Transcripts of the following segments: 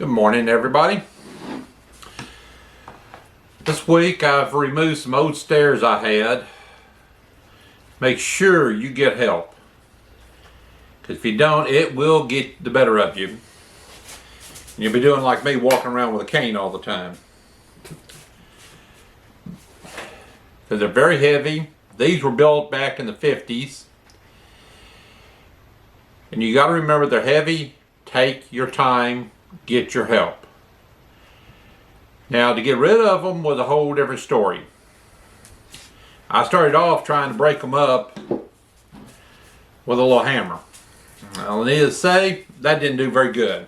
Good morning, everybody. This week I've removed some old stairs I had. Make sure you get help, because if you don't, it will get the better of you. You'll be doing like me, walking around with a cane all the time. Because they're very heavy. These were built back in the 50s. And you got to remember, they're heavy. Take your time. Get your help. Now, to get rid of them was a whole different story. I started off trying to break them up with a little hammer. Well, needless to say, that didn't do very good.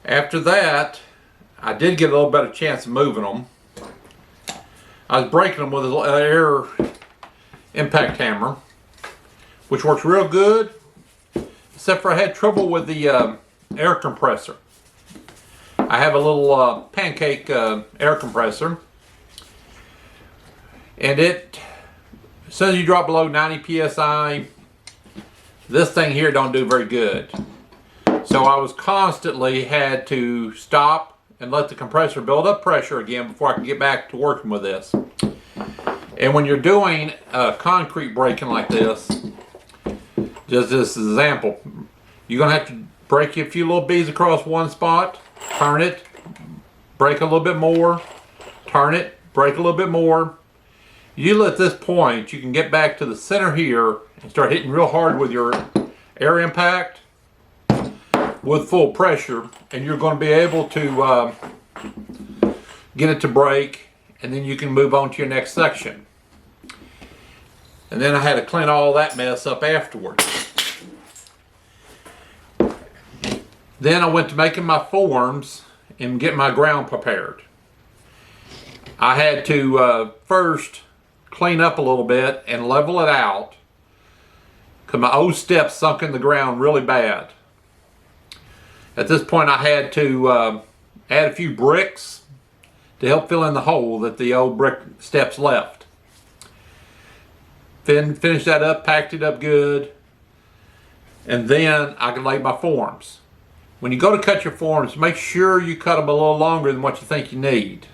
After that, I did get a little better chance of moving them. I was breaking them with an air impact hammer, which works real good, except for I had trouble with the air compressor. I have a little pancake air compressor, and as soon as you drop below 90 psi, this thing here don't do very good. So I was constantly had to stop and let the compressor build up pressure again before I can get back to working with this. And when you're doing concrete breaking like this, just this example, you're going to have to break a few little beads across one spot, turn it, break a little bit more, turn it, break a little bit more. Usually at this point, you can get back to the center here and start hitting real hard with your air impact with full pressure, and you're going to be able to get it to break, and then you can move on to your next section. And then I had to clean all that mess up afterwards. Then I went to making my forms and getting my ground prepared. I had to first clean up a little bit and level it out, because my old steps sunk in the ground really bad. At this point, I had to add a few bricks to help fill in the hole that the old brick steps left. Then finished that up, packed it up good, and then I could lay my forms. When you go to cut your forms, make sure you cut them a little longer than what you think you need.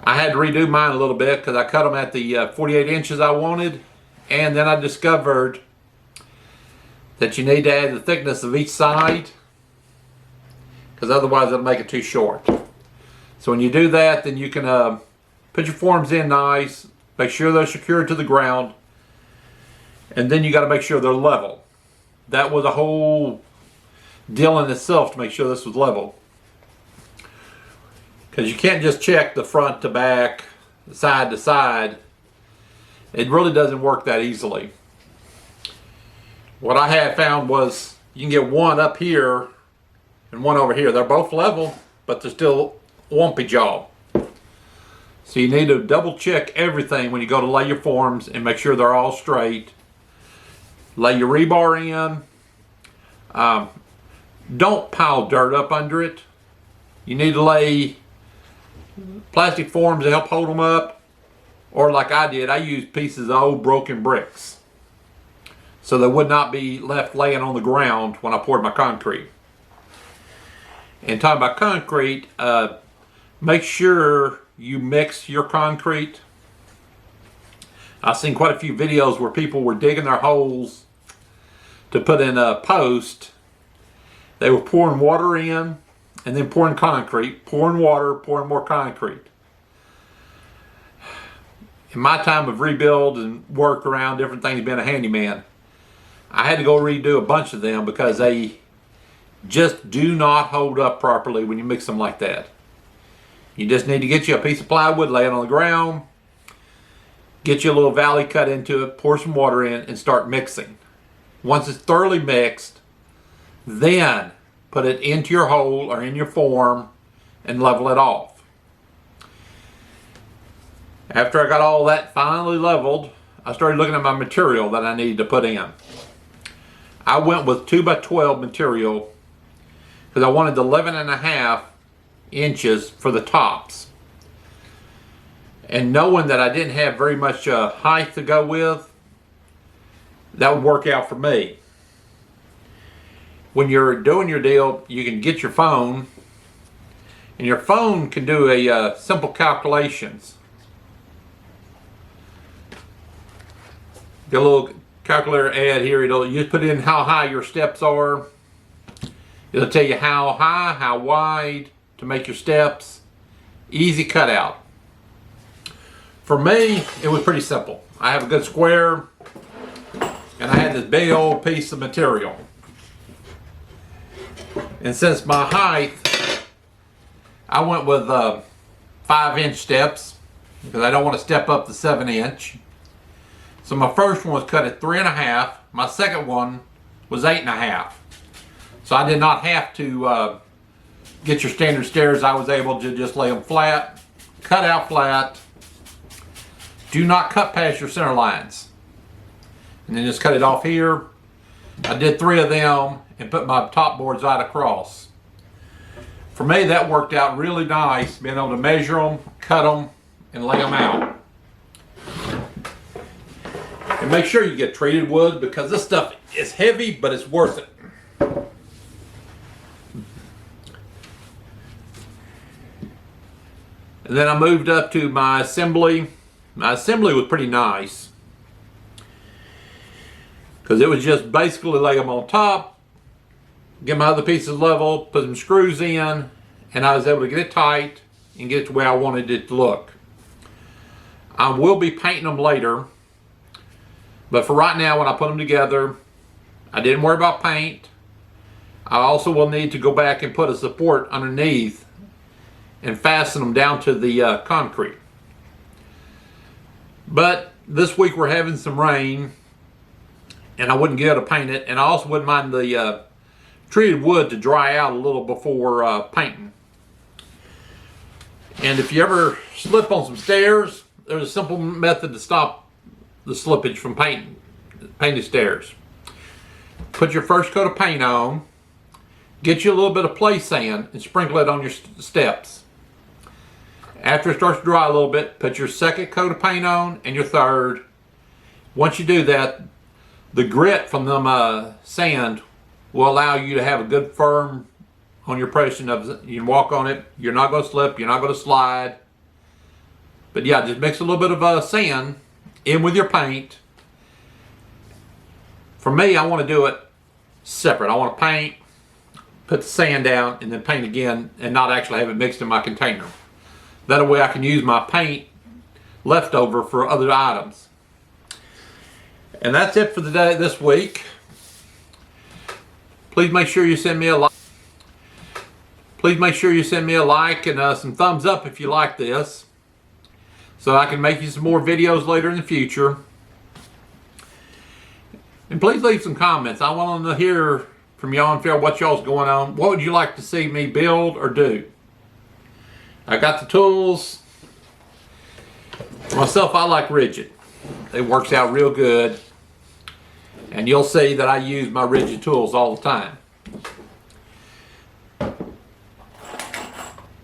I had to redo mine a little bit because I cut them at the 48 inches I wanted, and then I discovered that you need to add the thickness of each side, because otherwise it'll make it too short. So when you do that, then you can put your forms in nice, make sure they're secured to the ground, and then you got to make sure they're level. That was a whole deal in itself to make sure this was level, because you can't just check the front to back, side to side. It really doesn't work that easily. What I had found was you can get one up here and one over here. They're both level, but they're still lumpy job. So you need to double check everything when you go to lay your forms and make sure they're all straight. Lay your rebar in. Don't pile dirt up under it. You need to lay plastic forms to help hold them up. Or like I did, I used pieces of old broken bricks, so they would not be left laying on the ground when I poured my concrete. And talking about concrete, make sure you mix your concrete. I've seen quite a few videos where people were digging their holes to put in a post. They were pouring water in and then pouring concrete, pouring water, pouring more concrete. In my time of rebuild and work around different things, being a handyman, I had to go redo a bunch of them because they just do not hold up properly when you mix them like that. You just need to get you a piece of plywood, lay it on the ground, get you a little valley cut into it, pour some water in, and start mixing. Once it's thoroughly mixed, then put it into your hole or in your form and level it off. After I got all that finally leveled, I started looking at my material that I needed to put in. I went with 2x12 material because I wanted 11.5 inches for the tops. And knowing that I didn't have very much height to go with, that would work out for me. when you're doing your deal, you can get your phone, and your phone can do a simple calculations. Got a little calculator ad here. You put in how high your steps are. It'll tell you how high, how wide to make your steps. Easy cutout. For me, it was pretty simple. I have a good square, and I had this big old piece of material. And since my height, I went with 5-inch steps because I don't want to step up to 7-inch. So my first one was cut at 3.5. My second one was 8.5. So I did not have to get your standard stairs. I was able to just lay them flat, cut out flat. Do not cut past your center lines. And then just cut it off here. I did 3 of them and put my top boards right across. For me, that worked out really nice, being able to measure them, cut them, and lay them out. And make sure you get treated wood because this stuff is heavy, but it's worth it. And then I moved up to my assembly. My assembly was pretty nice because it was just basically lay them on top, get my other pieces level, put some screws in, and I was able to get it tight and get it to where I wanted it to look. I will be painting them later, but for right now, when I put them together, I didn't worry about paint. I also will need to go back and put a support underneath and fasten them down to the concrete. But this week we're having some rain, and I wouldn't get able to paint it, and I also wouldn't mind the treated wood to dry out a little before painting. And if you ever slip on some stairs, there's a simple method to stop the slippage from painted stairs. Put your first coat of paint on, get you a little bit of play sand, and sprinkle it on your steps. After it starts to dry a little bit, put your second coat of paint on and your third. Once you do that, the grit from them sand will allow you to have a good firm on your pressing of it. You can walk on it. You're not going to slip. You're not going to slide. But yeah, just mix a little bit of sand in with your paint. For me, I want to do it separate. I want to paint, put the sand down, and then paint again, and not actually have it mixed in my container. That way I can use my paint leftover for other items. And that's it for the day this week. Please make sure you send me a like. Please make sure you send me a like and some thumbs up if you like this, so I can make you some more videos later in the future. And please leave some comments. I want to hear from y'all and figure out what y'all's going on. What would you like to see me build or do? I got the tools. For myself, I like rigid. It works out real good. And you'll see that I use my rigid tools all the time. And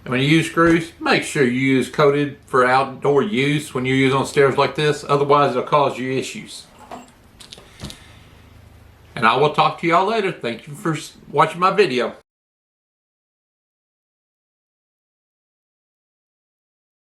when you use screws, make sure you use coated for outdoor use when you use on stairs like this. Otherwise, it'll cause you issues. And I will talk to y'all later. Thank you for watching my video.